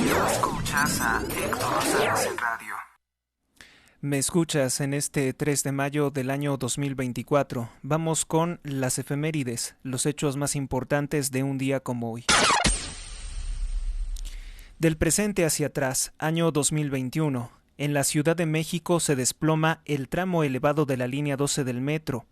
Escuchas a Héctor Rosales en radio. Me escuchas en este 3 de mayo del año 2024. Vamos con las efemérides, los hechos más importantes de un día como hoy. Del presente hacia atrás, año 2021, en la Ciudad de México se desploma el tramo elevado de la línea 12 del metro,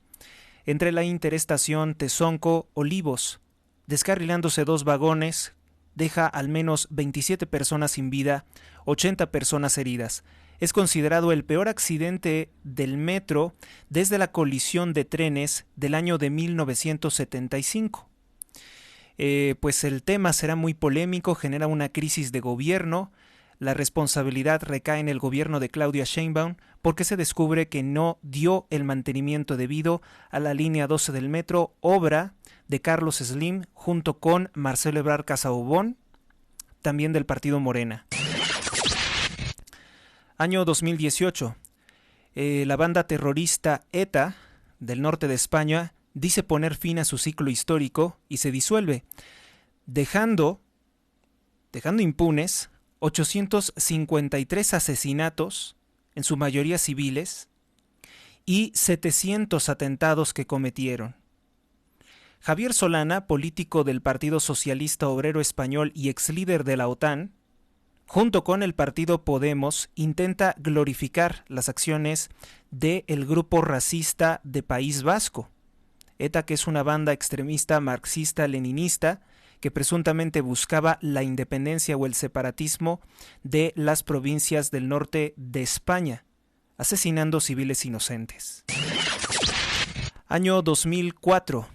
entre la interestación Tezonco-Olivos, descarrilándose 2 vagones, deja al menos 27 personas sin vida, 80 personas heridas. Es considerado el peor accidente del metro desde la colisión de trenes del año de 1975. Pues el tema será muy polémico, genera una crisis de gobierno. La responsabilidad recae en el gobierno de Claudia Sheinbaum porque se descubre que no dio el mantenimiento debido a la línea 12 del metro, obra de Carlos Slim junto con Marcelo Ebrard Casaubon, también del partido Morena. Año 2018. La banda terrorista ETA del norte de España dice poner fin a su ciclo histórico y se disuelve, dejando impunes 853 asesinatos, en su mayoría civiles, y 700 atentados que cometieron. Javier Solana, político del Partido Socialista Obrero Español y exlíder de la OTAN, junto con el partido Podemos, intenta glorificar las acciones del grupo racista de País Vasco, ETA, que es una banda extremista marxista-leninista que presuntamente buscaba la independencia o el separatismo de las provincias del norte de España, asesinando civiles inocentes. Año 2004.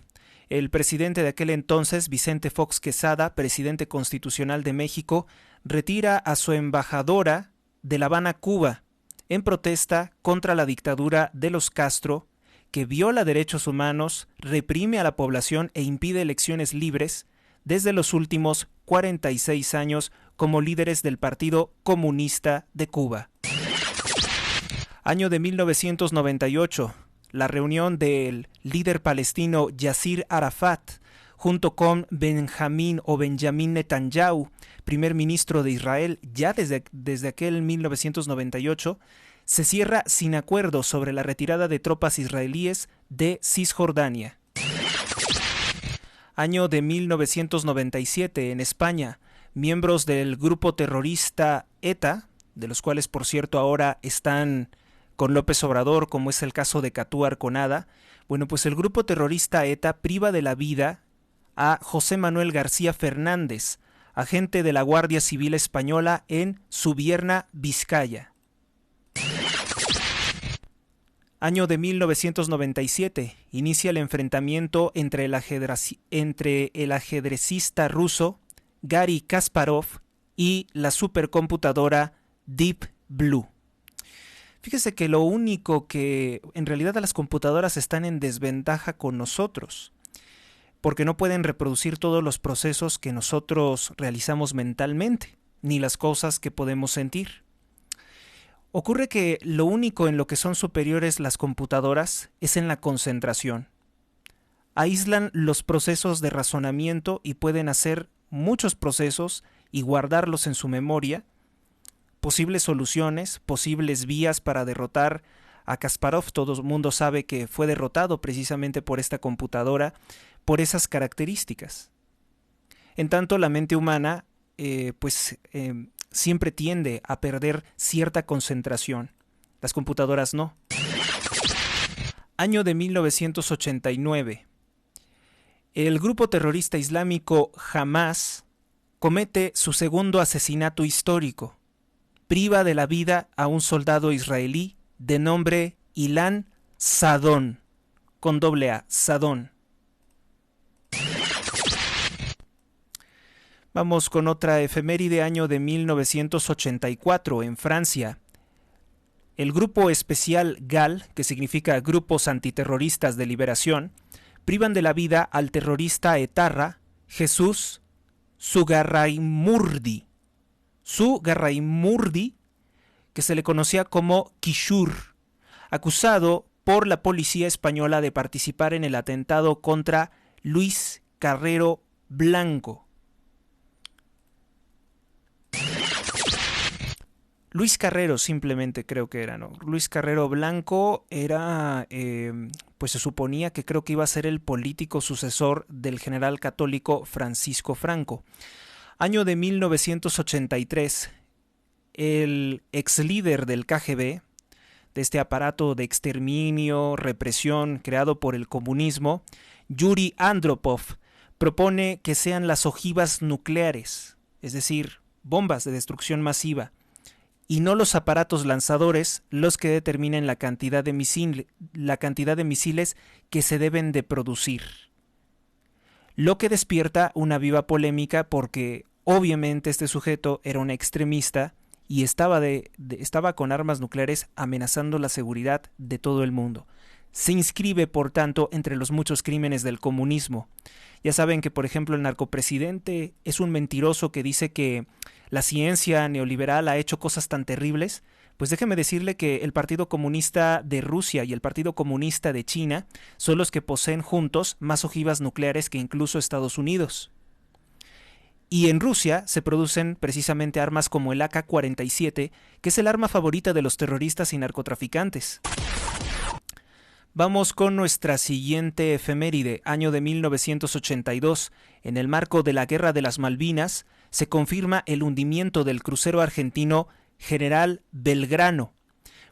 El presidente de aquel entonces, Vicente Fox Quesada, presidente constitucional de México, retira a su embajadora de La Habana, Cuba, en protesta contra la dictadura de los Castro, que viola derechos humanos, reprime a la población e impide elecciones libres desde los últimos 46 años como líderes del Partido Comunista de Cuba. Año de 1998. La reunión del líder palestino Yasir Arafat junto con Benjamín Netanyahu, primer ministro de Israel, ya desde aquel 1998, se cierra sin acuerdo sobre la retirada de tropas israelíes de Cisjordania. Año de 1997, en España, miembros del grupo terrorista ETA, de los cuales por cierto ahora están con López Obrador, como es el caso de Katú Arconada, bueno, pues el grupo terrorista ETA priva de la vida a José Manuel García Fernández, agente de la Guardia Civil Española en Subierna, Vizcaya. Año de 1997, inicia el enfrentamiento entre el ajedrecista ruso Gary Kasparov y la supercomputadora Deep Blue. Fíjese que lo único que en realidad las computadoras están en desventaja con nosotros, porque no pueden reproducir todos los procesos que nosotros realizamos mentalmente, ni las cosas que podemos sentir. Ocurre que lo único en lo que son superiores las computadoras es en la concentración. Aíslan los procesos de razonamiento y pueden hacer muchos procesos y guardarlos en su memoria, posibles soluciones, posibles vías para derrotar a Kasparov. Todo el mundo sabe que fue derrotado precisamente por esta computadora, por esas características. En tanto, la mente humana siempre tiende a perder cierta concentración. Las computadoras no. Año de 1989. El grupo terrorista islámico Hamás comete su segundo asesinato histórico. Priva de la vida a un soldado israelí de nombre Ilan Sadón, con doble A, Sadón. Vamos con otra efeméride, año de 1984, en Francia. El grupo especial GAL, que significa Grupos Antiterroristas de Liberación, privan de la vida al terrorista etarra Jesús Zugarraimurdi, que se le conocía como Kishur, acusado por la policía española de participar en el atentado contra Luis Carrero Blanco. Luis Carrero simplemente creo que era, ¿no? Luis Carrero Blanco era, pues se suponía que creo que iba a ser el político sucesor del general católico Francisco Franco. Año de 1983, el ex líder del KGB, de este aparato de exterminio, represión creado por el comunismo, Yuri Andropov, propone que sean las ojivas nucleares, es decir, bombas de destrucción masiva, y no los aparatos lanzadores los que determinen la cantidad de misiles que se deben de producir. Lo que despierta una viva polémica porque obviamente este sujeto era un extremista y estaba con armas nucleares amenazando la seguridad de todo el mundo. Se inscribe, por tanto, entre los muchos crímenes del comunismo. Ya saben que, por ejemplo, el narcopresidente es un mentiroso que dice que la ciencia neoliberal ha hecho cosas tan terribles. Pues déjeme decirle que el Partido Comunista de Rusia y el Partido Comunista de China son los que poseen juntos más ojivas nucleares que incluso Estados Unidos. Y en Rusia se producen precisamente armas como el AK-47, que es el arma favorita de los terroristas y narcotraficantes. Vamos con nuestra siguiente efeméride, año de 1982. En el marco de la Guerra de las Malvinas, se confirma el hundimiento del crucero argentino General Belgrano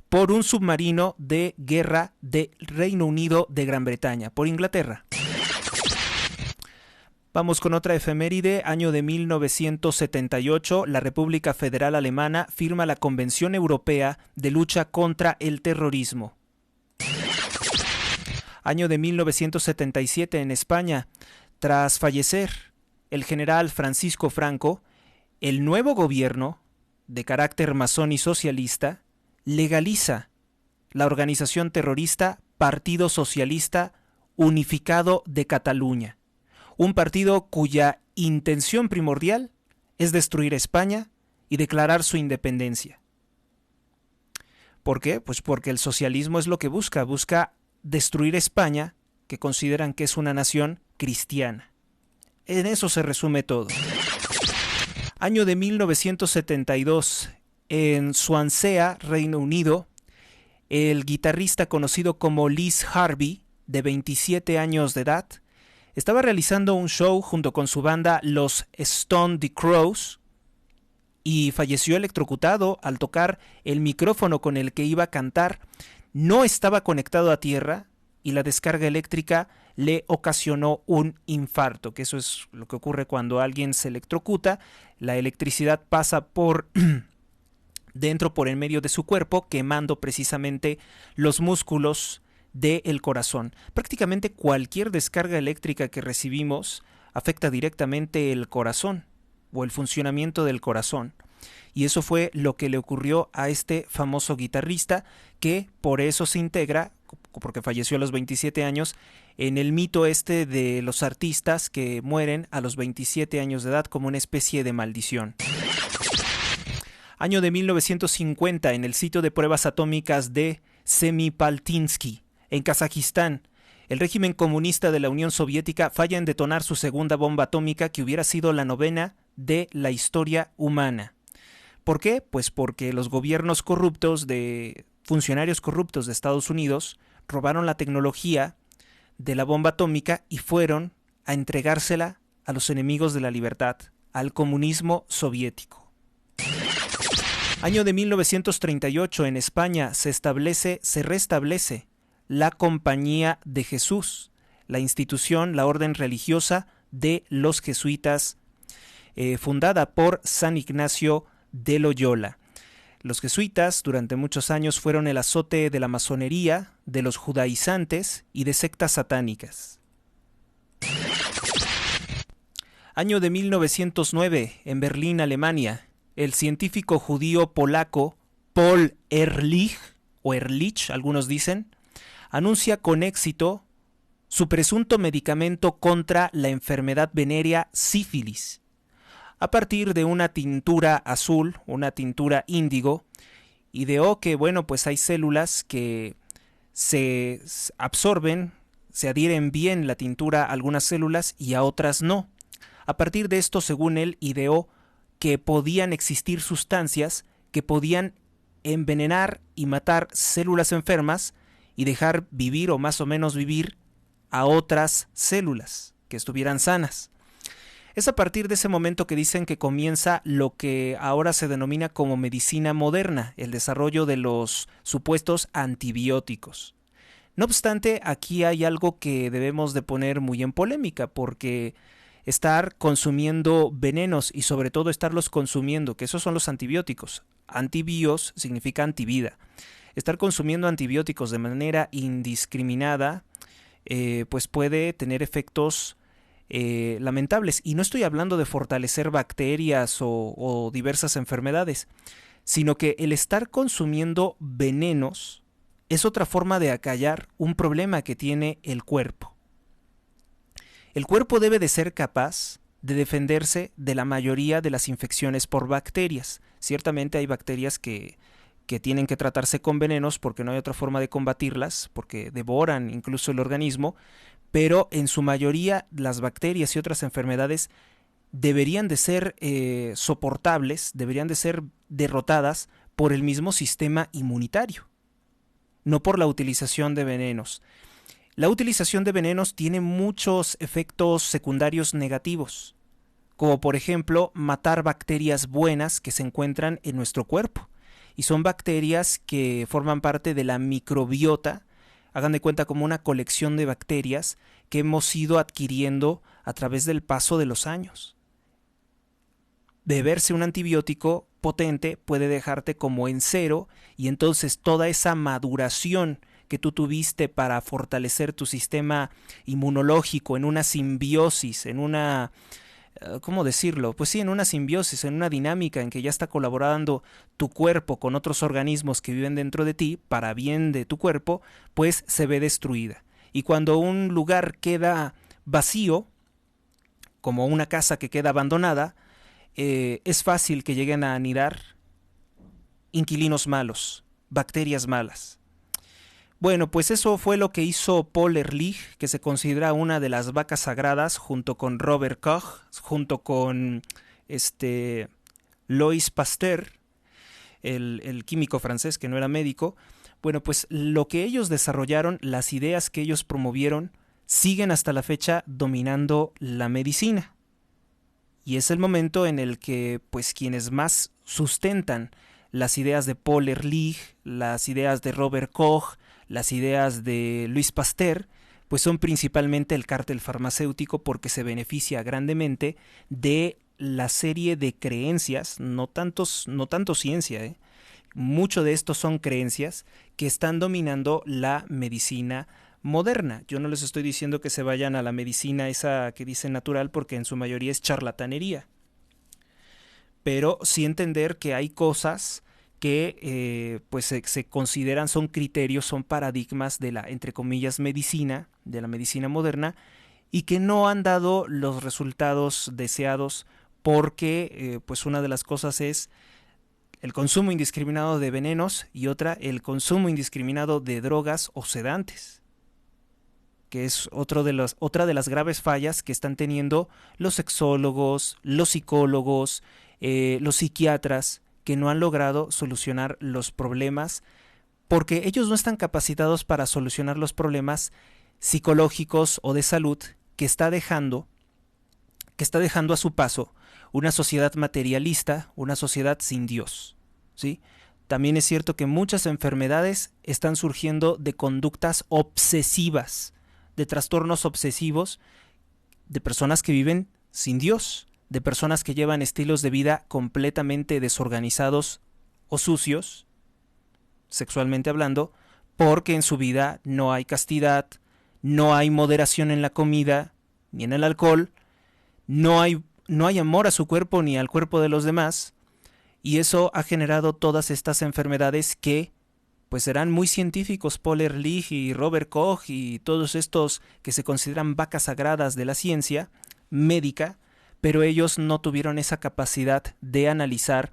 por un submarino de guerra del Reino Unido de Gran Bretaña, por Inglaterra. Vamos con otra efeméride, año de 1978, la República Federal Alemana firma la Convención Europea de Lucha contra el Terrorismo. Año de 1977 en España, tras fallecer el general Francisco Franco, el nuevo gobierno, de carácter masón y socialista, legaliza la organización terrorista Partido Socialista Unificado de Cataluña, un partido cuya intención primordial es destruir España y declarar su independencia. ¿Por qué? Pues porque el socialismo es lo que busca destruir España, que consideran que es una nación cristiana. En eso se resume todo. Año de 1972, en Swansea, Reino Unido, el guitarrista conocido como Liz Harvey, de 27 años de edad, estaba realizando un show junto con su banda Los Stone the Crows y falleció electrocutado al tocar el micrófono con el que iba a cantar. No estaba conectado a tierra y la descarga eléctrica le ocasionó un infarto, que eso es lo que ocurre cuando alguien se electrocuta. La electricidad pasa por por en medio de su cuerpo, quemando precisamente los músculos del corazón. Prácticamente cualquier descarga eléctrica que recibimos afecta directamente el corazón o el funcionamiento del corazón. Y eso fue lo que le ocurrió a este famoso guitarrista, que por eso se integra, porque falleció a los 27 años, en el mito este de los artistas que mueren a los 27 años de edad como una especie de maldición. Año de 1950, en el sitio de pruebas atómicas de Semipaltinsky, en Kazajistán, el régimen comunista de la Unión Soviética falla en detonar su segunda bomba atómica, que hubiera sido la novena de la historia humana. ¿Por qué? Pues porque los gobiernos corruptos funcionarios corruptos de Estados Unidos robaron la tecnología de la bomba atómica y fueron a entregársela a los enemigos de la libertad, al comunismo soviético. Año de 1938, en España se restablece la Compañía de Jesús, la institución, la orden religiosa de los jesuitas, fundada por San Ignacio de Loyola. Los jesuitas durante muchos años fueron el azote de la masonería, de los judaizantes y de sectas satánicas. Año de 1909, en Berlín, Alemania, el científico judío polaco Paul Ehrlich, o Ehrlich, algunos dicen, anuncia con éxito su presunto medicamento contra la enfermedad venérea sífilis, a partir de una tintura azul, una tintura índigo. Ideó que, pues hay células que se absorben, se adhieren bien la tintura a algunas células y a otras no. A partir de esto, según él, ideó que podían existir sustancias que podían envenenar y matar células enfermas y dejar vivir o más o menos vivir a otras células que estuvieran sanas. Es a partir de ese momento que dicen que comienza lo que ahora se denomina como medicina moderna, el desarrollo de los supuestos antibióticos. No obstante, aquí hay algo que debemos de poner muy en polémica, porque estar consumiendo venenos y sobre todo estarlos consumiendo, que esos son los antibióticos. Antibios significa antivida. Estar consumiendo antibióticos de manera indiscriminada pues puede tener efectos lamentables. Y no estoy hablando de fortalecer bacterias o diversas enfermedades, sino que el estar consumiendo venenos es otra forma de acallar un problema que tiene el cuerpo. El cuerpo debe de ser capaz de defenderse de la mayoría de las infecciones por bacterias. Ciertamente hay bacterias que tienen que tratarse con venenos porque no hay otra forma de combatirlas, porque devoran incluso el organismo, pero en su mayoría las bacterias y otras enfermedades deberían de ser soportables, deberían de ser derrotadas por el mismo sistema inmunitario, no por la utilización de venenos. La utilización de venenos tiene muchos efectos secundarios negativos, como por ejemplo matar bacterias buenas que se encuentran en nuestro cuerpo. Y son bacterias que forman parte de la microbiota, hagan de cuenta como una colección de bacterias que hemos ido adquiriendo a través del paso de los años. Beberse un antibiótico potente puede dejarte como en cero, y entonces toda esa maduración que tú tuviste para fortalecer tu sistema inmunológico en una simbiosis, en una, ¿cómo decirlo? Pues sí, en una simbiosis, en una dinámica en que ya está colaborando tu cuerpo con otros organismos que viven dentro de ti para bien de tu cuerpo, pues se ve destruida. Y cuando un lugar queda vacío, como una casa que queda abandonada, es fácil que lleguen a anidar inquilinos malos, bacterias malas. Bueno, pues eso fue lo que hizo Paul Ehrlich, que se considera una de las vacas sagradas, junto con Robert Koch, junto con Louis Pasteur, el químico francés que no era médico. Bueno, pues lo que ellos desarrollaron, las ideas que ellos promovieron, siguen hasta la fecha dominando la medicina. Y es el momento en el que pues quienes más sustentan las ideas de Paul Ehrlich, las ideas de Robert Koch, las ideas de Louis Pasteur, pues son principalmente el cártel farmacéutico, porque se beneficia grandemente de la serie de creencias, no tanto ciencia, mucho de esto son creencias que están dominando la medicina moderna. Yo no les estoy diciendo que se vayan a la medicina esa que dicen natural, porque en su mayoría es charlatanería, pero sí entender que hay cosas que pues se consideran, son criterios, son paradigmas de la, entre comillas, medicina, de la medicina moderna, y que no han dado los resultados deseados, porque pues una de las cosas es el consumo indiscriminado de venenos y otra, el consumo indiscriminado de drogas o sedantes, que es otra de las graves fallas que están teniendo los sexólogos, los psicólogos, los psiquiatras, que no han logrado solucionar los problemas, porque ellos no están capacitados para solucionar los problemas psicológicos o de salud que está dejando a su paso una sociedad materialista, una sociedad sin Dios, ¿sí? También es cierto que muchas enfermedades están surgiendo de conductas obsesivas, de trastornos obsesivos, de personas que viven sin Dios, de personas que llevan estilos de vida completamente desorganizados o sucios, sexualmente hablando, porque en su vida no hay castidad, no hay moderación en la comida ni en el alcohol, no hay amor a su cuerpo ni al cuerpo de los demás, y eso ha generado todas estas enfermedades que pues serán muy científicos, Paul Ehrlich y Robert Koch y todos estos que se consideran vacas sagradas de la ciencia médica, pero ellos no tuvieron esa capacidad de analizar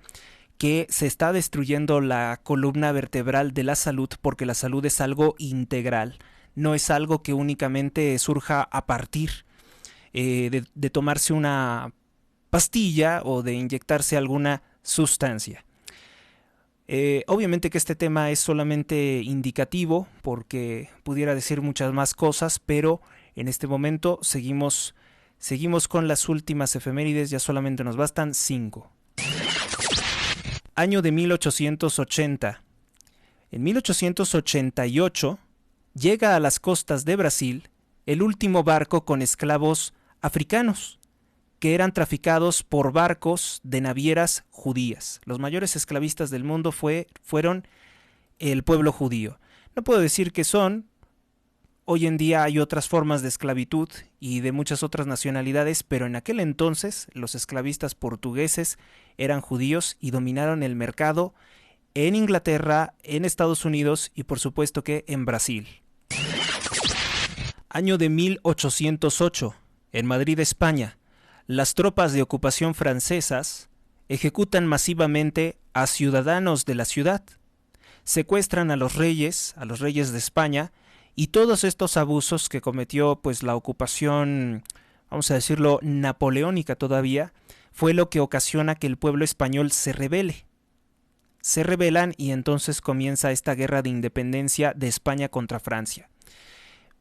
que se está destruyendo la columna vertebral de la salud, porque la salud es algo integral, no es algo que únicamente surja a partir de tomarse una pastilla o de inyectarse alguna sustancia. Obviamente que este tema es solamente indicativo porque pudiera decir muchas más cosas, pero en este momento seguimos con las últimas efemérides, ya solamente nos bastan 5. Año de 1880. En 1888 llega a las costas de Brasil el último barco con esclavos africanos, que eran traficados por barcos de navieras judías. Los mayores esclavistas del mundo fueron el pueblo judío. No puedo decir que son. Hoy en día hay otras formas de esclavitud y de muchas otras nacionalidades, pero en aquel entonces los esclavistas portugueses eran judíos y dominaron el mercado en Inglaterra, en Estados Unidos y por supuesto que en Brasil. Año de 1808, en Madrid, España. Las tropas de ocupación francesas ejecutan masivamente a ciudadanos de la ciudad, secuestran a los reyes de España, y todos estos abusos que cometió pues la ocupación, vamos a decirlo, napoleónica todavía, fue lo que ocasiona que el pueblo español se rebele. Se rebelan y entonces comienza esta guerra de independencia de España contra Francia.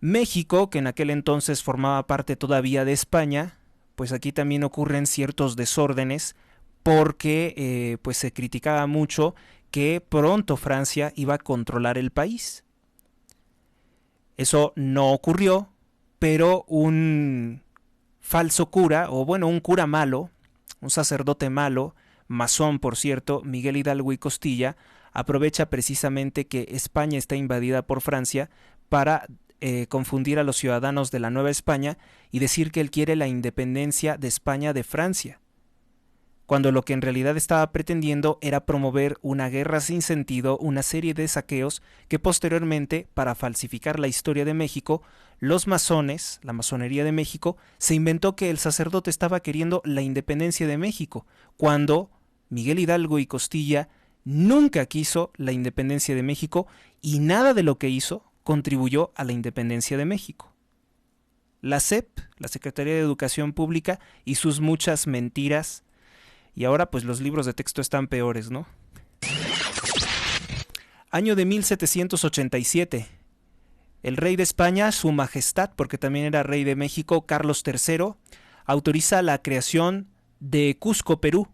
México, que en aquel entonces formaba parte todavía de España, pues aquí también ocurren ciertos desórdenes porque pues se criticaba mucho que pronto Francia iba a controlar el país. Eso no ocurrió, pero un falso cura, o bueno, un cura malo, un sacerdote malo, masón por cierto, Miguel Hidalgo y Costilla, aprovecha precisamente que España está invadida por Francia para confundir a los ciudadanos de la Nueva España y decir que él quiere la independencia de España de Francia, cuando lo que en realidad estaba pretendiendo era promover una guerra sin sentido, una serie de saqueos que posteriormente, para falsificar la historia de México, los masones, la masonería de México, se inventó que el sacerdote estaba queriendo la independencia de México, cuando Miguel Hidalgo y Costilla nunca quiso la independencia de México y nada de lo que hizo contribuyó a la independencia de México. La SEP, la Secretaría de Educación Pública, y sus muchas mentiras. Y ahora pues los libros de texto están peores, ¿no? Año de 1787. El rey de España, su majestad, porque también era rey de México, Carlos III, autoriza la creación de Cusco, Perú,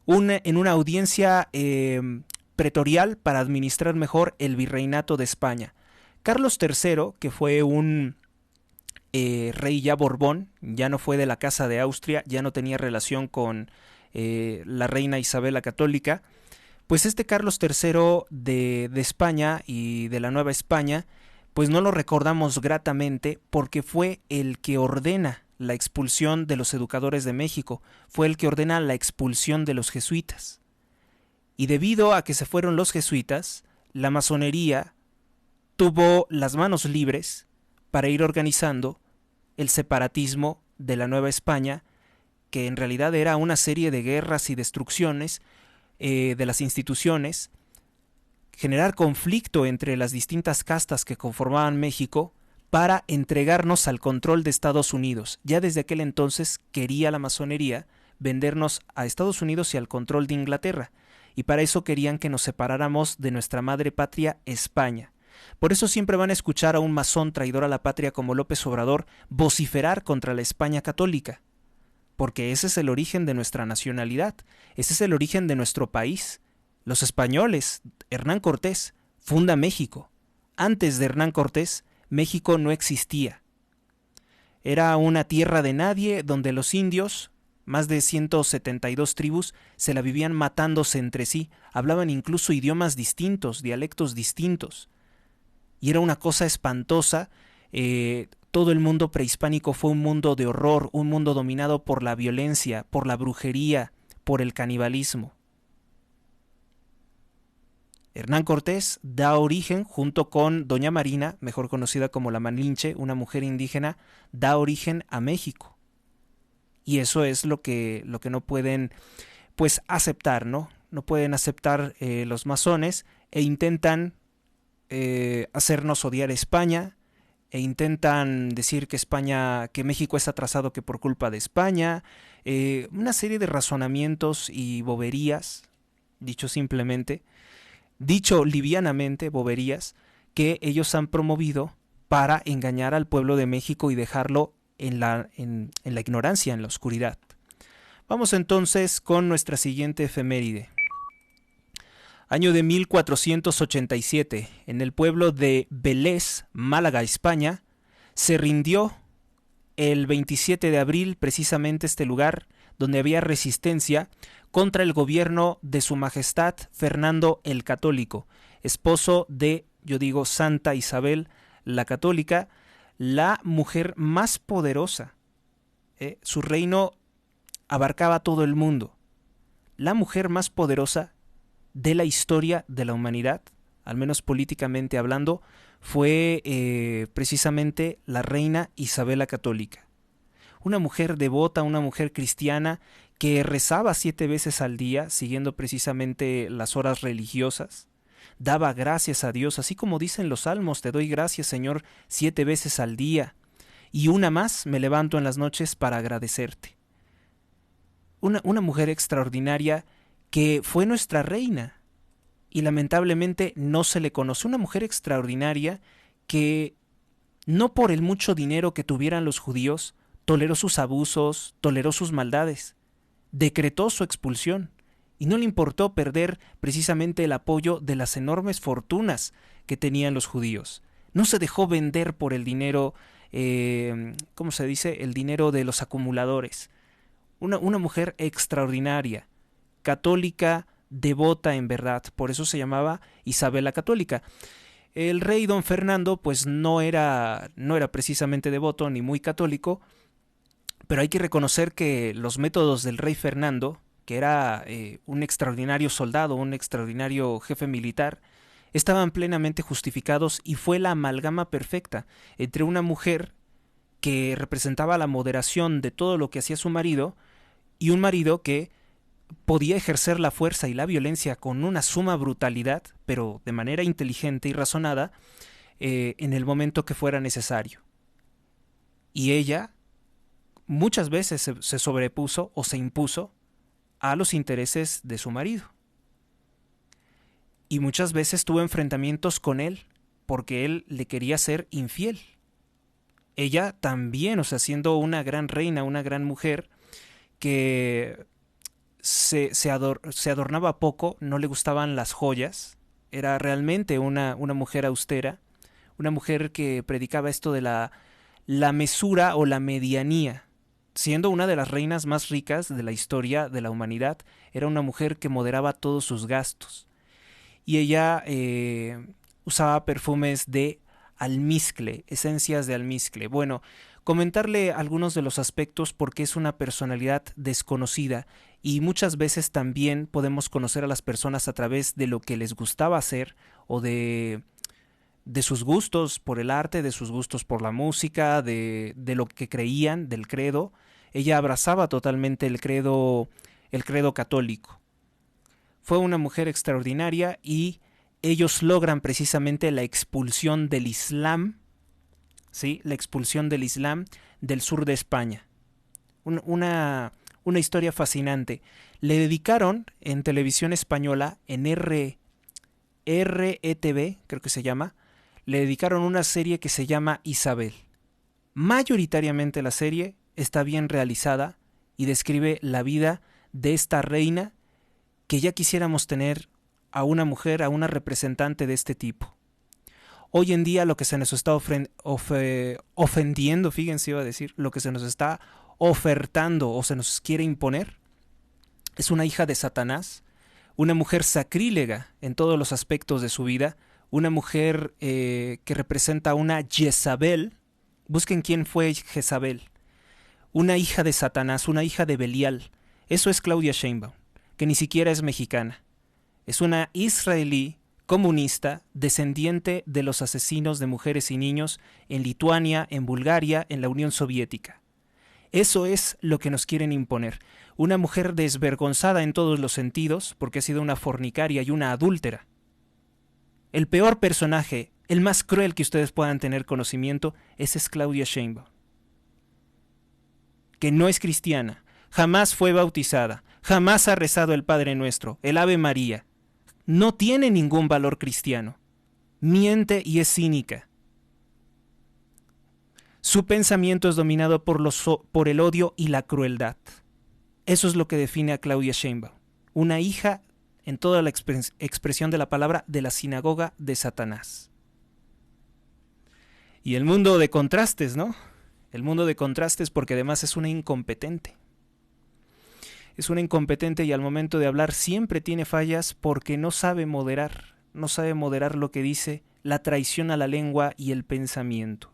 en una audiencia pretorial para administrar mejor el virreinato de España. Carlos III, que fue un rey ya Borbón, ya no fue de la Casa de Austria, ya no tenía relación con la reina Isabel la Católica, pues este Carlos III de España y de la Nueva España, pues no lo recordamos gratamente porque fue el que ordena la expulsión de los educadores de México, fue el que ordena la expulsión de los jesuitas. Y debido a que se fueron los jesuitas, la masonería tuvo las manos libres para ir organizando el separatismo de la Nueva España, que en realidad era una serie de guerras y destrucciones de las instituciones, generar conflicto entre las distintas castas que conformaban México para entregarnos al control de Estados Unidos. Ya desde aquel entonces quería la masonería vendernos a Estados Unidos y al control de Inglaterra, y para eso querían que nos separáramos de nuestra madre patria, España. Por eso siempre van a escuchar a un masón traidor a la patria como López Obrador vociferar contra la España católica, porque ese es el origen de nuestra nacionalidad, ese es el origen de nuestro país. Los españoles, Hernán Cortés, funda México. Antes de Hernán Cortés, México no existía. Era una tierra de nadie donde los indios, más de 172 tribus, se la vivían matándose entre sí, hablaban incluso idiomas distintos, dialectos distintos. Y era una cosa espantosa. Todo el mundo prehispánico fue un mundo de horror, un mundo dominado por la violencia, por la brujería, por el canibalismo. Hernán Cortés da origen, junto con Doña Marina, mejor conocida como la Malinche, una mujer indígena, da origen a México. Y eso es lo que no pueden pues aceptar, ¿no? No pueden aceptar los masones e intentan hacernos odiar a España, e intentan decir que México es atrasado que por culpa de España, una serie de razonamientos y boberías dicho simplemente, dicho livianamente, boberías, que ellos han promovido para engañar al pueblo de México y dejarlo en la ignorancia, en la oscuridad. Vamos entonces con nuestra siguiente efeméride. Año de 1487, en el pueblo de Vélez, Málaga, España, se rindió el 27 de abril, precisamente este lugar donde había resistencia contra el gobierno de su majestad Fernando el Católico, esposo de, yo digo, Santa Isabel la Católica, la mujer más poderosa. Su reino abarcaba todo el mundo. La mujer más poderosa de la historia de la humanidad, al menos políticamente hablando, fue precisamente la reina Isabel la Católica. Una mujer devota, una mujer cristiana que rezaba 7 veces al día, siguiendo precisamente las horas religiosas. Daba gracias a Dios, así como dicen los salmos, te doy gracias, Señor, 7 veces al día, y una más me levanto en las noches para agradecerte. Una mujer extraordinaria que fue nuestra reina, y lamentablemente no se le conoce. Una mujer extraordinaria que, no por el mucho dinero que tuvieran los judíos, toleró sus abusos, toleró sus maldades, decretó su expulsión, y no le importó perder precisamente el apoyo de las enormes fortunas que tenían los judíos. No se dejó vender por el dinero, ¿cómo se dice? El dinero de los acumuladores. Una mujer extraordinaria, católica, devota en verdad, por eso se llamaba Isabel la Católica. El rey don Fernando pues no era precisamente devoto ni muy católico, pero hay que reconocer que los métodos del rey Fernando, que era un extraordinario soldado, un extraordinario jefe militar, estaban plenamente justificados y fue la amalgama perfecta entre una mujer que representaba la moderación de todo lo que hacía su marido y un marido que podía ejercer la fuerza y la violencia con una suma brutalidad, pero de manera inteligente y razonada, en el momento que fuera necesario. Y ella muchas veces se sobrepuso o se impuso a los intereses de su marido. Y muchas veces tuvo enfrentamientos con él porque él le quería ser infiel. Ella también, o sea, siendo una gran reina, una gran mujer que se adornaba poco, no le gustaban las joyas, era realmente una mujer austera, una mujer que predicaba esto de la mesura o la medianía. Siendo una de las reinas más ricas de la historia de la humanidad, era una mujer que moderaba todos sus gastos. Y ella usaba perfumes de almizcle, esencias de almizcle. Bueno, comentarle algunos de los aspectos porque es una personalidad desconocida y muchas veces también podemos conocer a las personas a través de lo que les gustaba hacer o de sus gustos por el arte, de sus gustos por la música, de lo que creían, del credo. Ella abrazaba totalmente el credo católico. Fue una mujer extraordinaria y ellos logran precisamente la expulsión del Islam, ¿sí? La expulsión del Islam del sur de España. Una historia fascinante. Le dedicaron en televisión española, en RETV, creo que se llama, le dedicaron una serie que se llama Isabel. Mayoritariamente la serie está bien realizada y describe la vida de esta reina que ya quisiéramos tener a una mujer, a una representante de este tipo. Hoy en día lo que se nos está ofendiendo, fíjense, iba a decir, lo que se nos está ofertando o se nos quiere imponer, es una hija de Satanás, una mujer sacrílega en todos los aspectos de su vida, una mujer que representa a una Jezabel. Busquen quién fue Jezabel. Una hija de Satanás, una hija de Belial. Eso es Claudia Sheinbaum, que ni siquiera es mexicana. Es una israelí comunista, descendiente de los asesinos de mujeres y niños en Lituania, en Bulgaria, en la Unión Soviética. Eso es lo que nos quieren imponer. Una mujer desvergonzada en todos los sentidos, porque ha sido una fornicaria y una adúltera. El peor personaje, el más cruel que ustedes puedan tener conocimiento, esa es Claudia Sheinbaum. Que no es cristiana, jamás fue bautizada, jamás ha rezado el Padre Nuestro, el Ave María. No tiene ningún valor cristiano. Miente y es cínica. Su pensamiento es dominado por el odio y la crueldad. Eso es lo que define a Claudia Sheinbaum, una hija, en toda la expresión de la palabra, de la sinagoga de Satanás. Y el mundo de contrastes, ¿no? El mundo de contrastes, porque además es una incompetente. Es una incompetente y al momento de hablar siempre tiene fallas porque no sabe moderar lo que dice, la traición a la lengua y el pensamiento.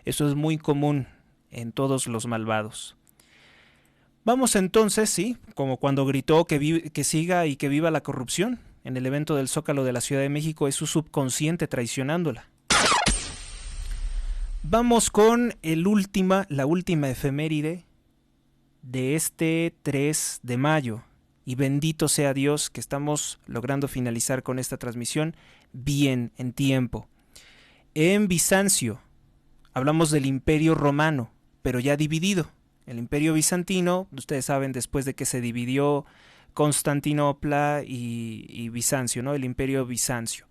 Eso es muy común en todos los malvados. Vamos entonces, sí, como cuando gritó que siga y que viva la corrupción en el evento del Zócalo de la Ciudad de México, es su subconsciente traicionándola. Vamos con la última efeméride de este 3 de mayo. Y bendito sea Dios que estamos logrando finalizar con esta transmisión bien en tiempo. En Bizancio, hablamos del Imperio Romano, pero ya dividido. El Imperio Bizantino, ustedes saben, después de que se dividió Constantinopla y Bizancio, ¿no? El Imperio Bizancio.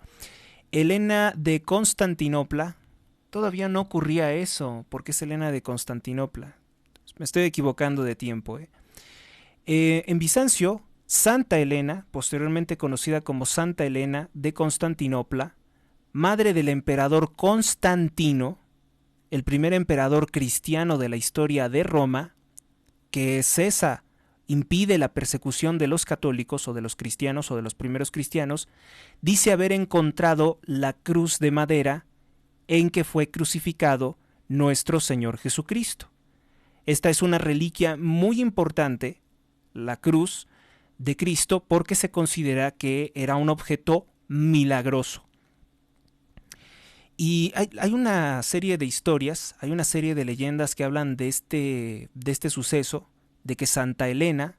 Helena de Constantinopla, todavía no ocurría eso, porque es Helena de Constantinopla. Me estoy equivocando de tiempo. En Bizancio, Santa Helena, posteriormente conocida como Santa Helena de Constantinopla, madre del emperador Constantino, el primer emperador cristiano de la historia de Roma, que cesa, impide la persecución de los católicos o de los cristianos o de los primeros cristianos, dice haber encontrado la cruz de madera en que fue crucificado nuestro Señor Jesucristo. Esta es una reliquia muy importante, la cruz de Cristo, porque se considera que era un objeto milagroso. Y hay una serie de historias, hay una serie de leyendas que hablan de este suceso, de que Santa Helena,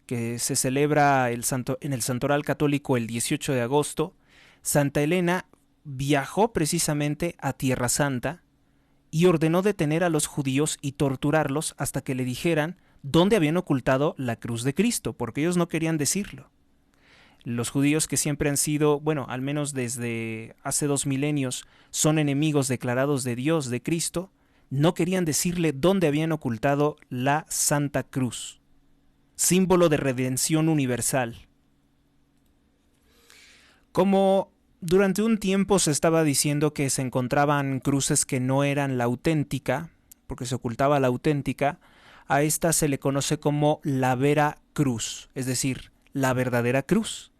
que se celebra en el Santoral Católico el 18 de agosto, Santa Helena viajó precisamente a Tierra Santa y ordenó detener a los judíos y torturarlos hasta que le dijeran dónde habían ocultado la cruz de Cristo, porque ellos no querían decirlo. Los judíos, que siempre han sido, bueno, al menos desde hace 2 milenios, son enemigos declarados de Dios, de Cristo, no querían decirle dónde habían ocultado la Santa Cruz, símbolo de redención universal. Como durante un tiempo se estaba diciendo que se encontraban cruces que no eran la auténtica, porque se ocultaba la auténtica, a esta se le conoce como la Vera Cruz, es decir, la verdadera cruz.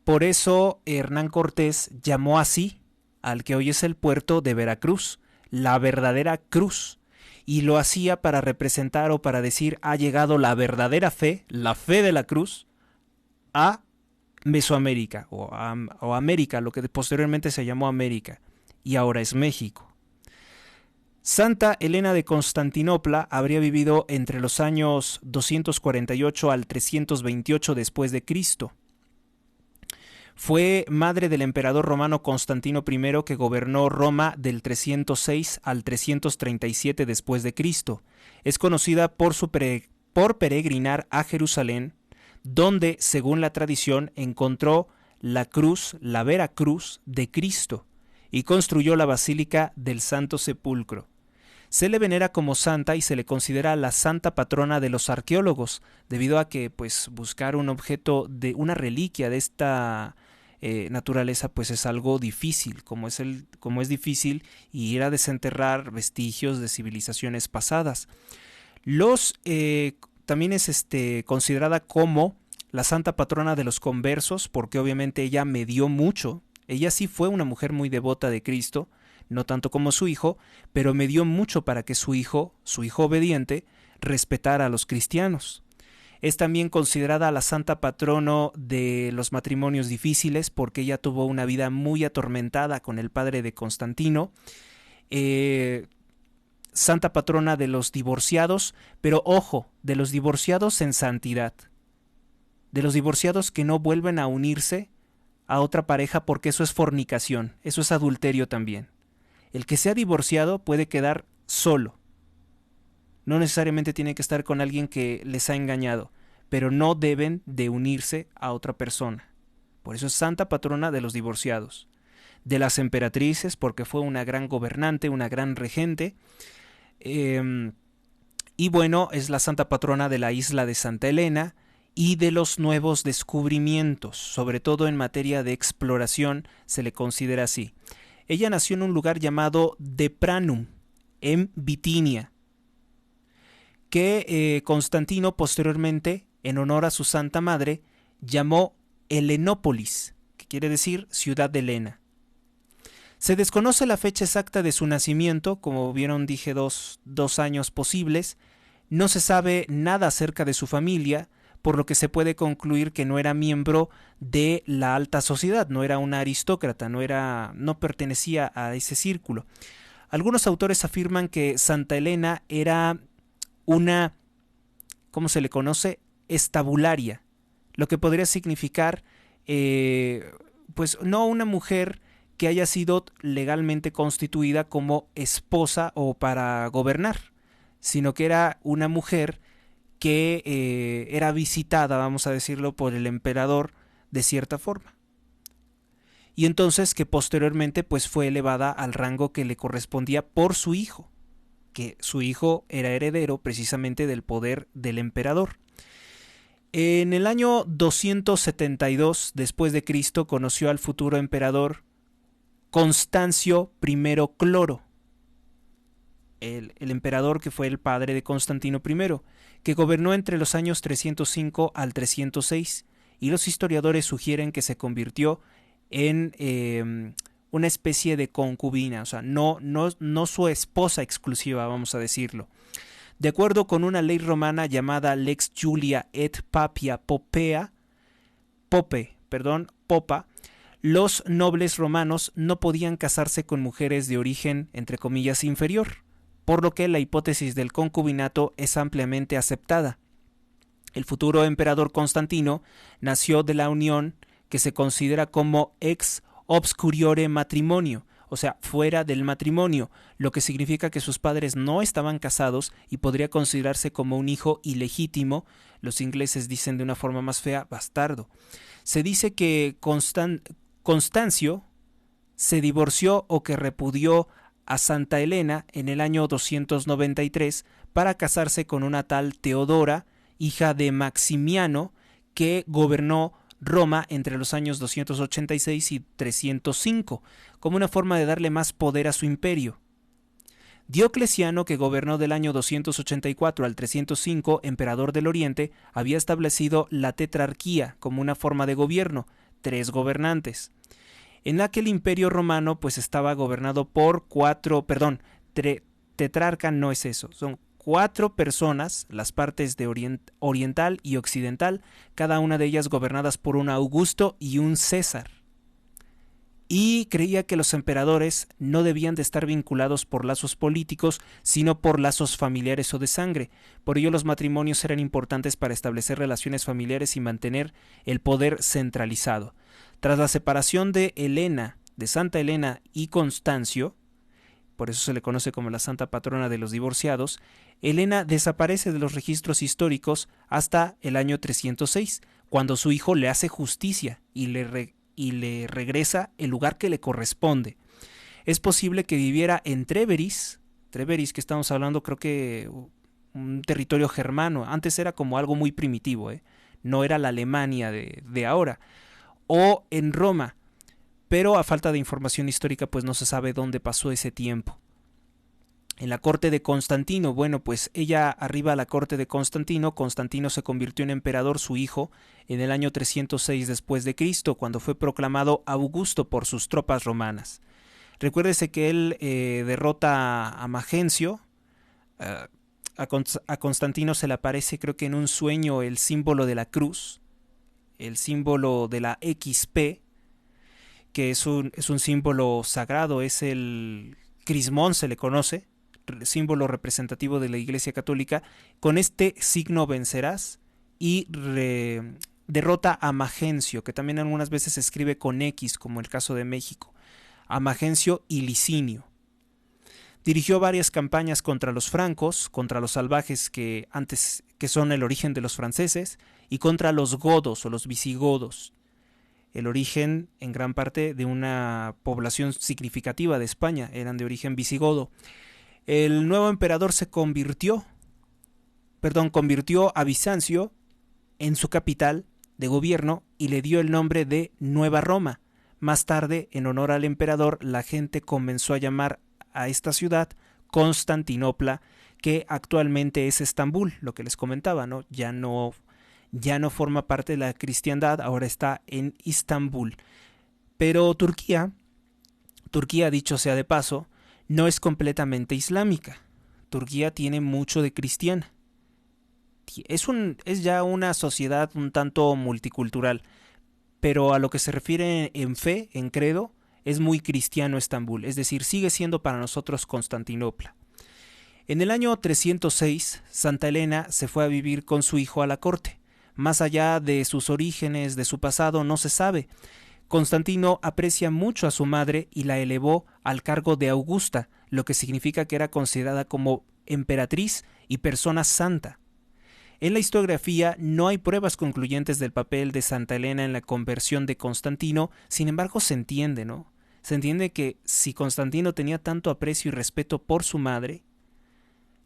Por eso Hernán Cortés llamó así al que hoy es el puerto de Veracruz, la verdadera cruz, y lo hacía para representar o para decir ha llegado la verdadera fe, la fe de la cruz, a Mesoamérica o América, lo que posteriormente se llamó América, y ahora es México. Santa Helena de Constantinopla habría vivido entre los años 248 al 328 después de Cristo. Fue madre del emperador romano Constantino I, que gobernó Roma del 306 al 337 después de Cristo. Es conocida por peregrinar a Jerusalén, donde, según la tradición, encontró la cruz, la Vera Cruz de Cristo, y construyó la Basílica del Santo Sepulcro. Se le venera como santa y se le considera la santa patrona de los arqueólogos, debido a que buscar un objeto de una reliquia de esta naturaleza es algo difícil, como es difícil ir a desenterrar vestigios de civilizaciones pasadas. También es considerada como la santa patrona de los conversos, porque obviamente ella medió mucho. Ella sí fue una mujer muy devota de Cristo, no tanto como su hijo, pero me dio mucho para que su hijo obediente, respetara a los cristianos. Es también considerada la santa patrono de los matrimonios difíciles, porque ella tuvo una vida muy atormentada con el padre de Constantino. Santa patrona de los divorciados, pero ojo, de los divorciados en santidad. De los divorciados que no vuelven a unirse a otra pareja, porque eso es fornicación, eso es adulterio también. El que sea divorciado puede quedar solo. No necesariamente tiene que estar con alguien que les ha engañado, pero no deben de unirse a otra persona. Por eso es santa patrona de los divorciados. De las emperatrices, porque fue una gran gobernante, una gran regente. Y bueno, es la santa patrona de la isla de Santa Elena y de los nuevos descubrimientos, sobre todo en materia de exploración, se le considera así. Ella nació en un lugar llamado Depranum, en Bitinia, que Constantino posteriormente, en honor a su santa madre, llamó Helenópolis, que quiere decir ciudad de Helena. Se desconoce la fecha exacta de su nacimiento, como vieron dije dos años posibles. No se sabe nada acerca de su familia, por lo que se puede concluir que no era miembro de la alta sociedad, no era una aristócrata, no pertenecía a ese círculo. Algunos autores afirman que Santa Elena era una, ¿cómo se le conoce? Estabularia, lo que podría significar, pues no una mujer que haya sido legalmente constituida como esposa o para gobernar, sino que era una mujer que era visitada, vamos a decirlo, por el emperador de cierta forma. Y entonces que posteriormente pues fue elevada al rango que le correspondía por su hijo, que su hijo era heredero precisamente del poder del emperador. En el año 272 después de Cristo conoció al futuro emperador Constancio I Cloro, el emperador que fue el padre de Constantino I, que gobernó entre los años 305 al 306, y los historiadores sugieren que se convirtió en una especie de concubina, o sea, no su esposa exclusiva, vamos a decirlo. De acuerdo con una ley romana llamada Lex Julia et Papia Popa, los nobles romanos no podían casarse con mujeres de origen, entre comillas, inferior, por lo que la hipótesis del concubinato es ampliamente aceptada. El futuro emperador Constantino nació de la unión que se considera como ex obscuriore matrimonio, o sea, fuera del matrimonio, lo que significa que sus padres no estaban casados y podría considerarse como un hijo ilegítimo. Los ingleses dicen de una forma más fea, bastardo. Se dice que Constancio se divorció o que repudió a Santa Elena en el año 293 para casarse con una tal Teodora, hija de Maximiano, que gobernó Roma entre los años 286 y 305, como una forma de darle más poder a su imperio. Diocleciano, que gobernó del año 284 al 305, emperador del Oriente, había establecido la tetrarquía como una forma de gobierno, 3 gobernantes. En aquel imperio romano pues estaba gobernado por tetrarca no es eso, son 4 personas, las partes de oriental y occidental, cada una de ellas gobernadas por un Augusto y un César. Y creía que los emperadores no debían de estar vinculados por lazos políticos, sino por lazos familiares o de sangre. Por ello los matrimonios eran importantes para establecer relaciones familiares y mantener el poder centralizado. Tras la separación de Santa Elena y Constancio, por eso se le conoce como la santa patrona de los divorciados, Elena desaparece de los registros históricos hasta el año 306, cuando su hijo le hace justicia y le regresa el lugar que le corresponde. Es posible que viviera en Treveris, que estamos hablando, creo que un territorio germano, antes era como algo muy primitivo, no era la Alemania de ahora, o en Roma, pero a falta de información histórica pues no se sabe dónde pasó ese tiempo. En la corte de Constantino, bueno, pues ella arriba a la corte de Constantino se convirtió en emperador su hijo en el año 306 después de Cristo, cuando fue proclamado Augusto por sus tropas romanas. Recuérdese que él derrota a Magencio, a Constantino se le aparece creo que en un sueño el símbolo de la cruz, el símbolo de la XP, que es un símbolo sagrado, es el crismón, se le conoce, símbolo representativo de la Iglesia Católica. Con este signo vencerás, y derrota a Magencio, que también algunas veces se escribe con X, como el caso de México, a Magencio y Licinio. Dirigió varias campañas contra los francos, contra los salvajes que son el origen de los franceses, y contra los godos o los visigodos, el origen en gran parte de una población significativa de España, eran de origen visigodo. El nuevo emperador convirtió a Bizancio en su capital de gobierno y le dio el nombre de Nueva Roma. Más tarde, en honor al emperador, la gente comenzó a llamar a esta ciudad Constantinopla, que actualmente es Estambul, lo que les comentaba, ¿no? Ya no forma parte de la cristiandad, ahora está en Istambul. Pero Turquía, dicho sea de paso, no es completamente islámica. Turquía tiene mucho de cristiana. Es ya una sociedad un tanto multicultural, pero a lo que se refiere en fe, en credo, es muy cristiano Estambul, es decir, sigue siendo para nosotros Constantinopla. En el año 306, Santa Elena se fue a vivir con su hijo a la corte. Más allá de sus orígenes, de su pasado, no se sabe. Constantino aprecia mucho a su madre y la elevó al cargo de Augusta, lo que significa que era considerada como emperatriz y persona santa. En la historiografía no hay pruebas concluyentes del papel de Santa Elena en la conversión de Constantino, sin embargo se entiende, ¿no? Se entiende que si Constantino tenía tanto aprecio y respeto por su madre,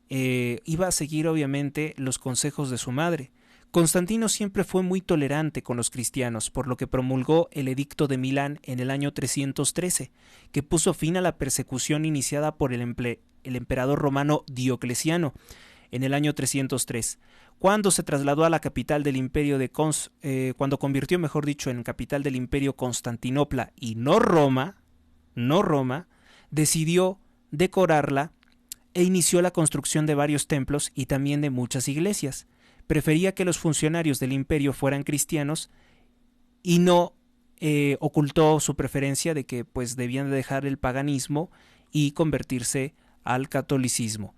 iba a seguir obviamente los consejos de su madre. Constantino siempre fue muy tolerante con los cristianos, por lo que promulgó el Edicto de Milán en el año 313, que puso fin a la persecución iniciada por el emperador romano Diocleciano en el año 303. Cuando se trasladó a la capital del imperio cuando convirtió, mejor dicho, en capital del imperio Constantinopla y no Roma, decidió decorarla e inició la construcción de varios templos y también de muchas iglesias. Prefería que los funcionarios del imperio fueran cristianos y no ocultó su preferencia de que pues debían de dejar el paganismo y convertirse al catolicismo.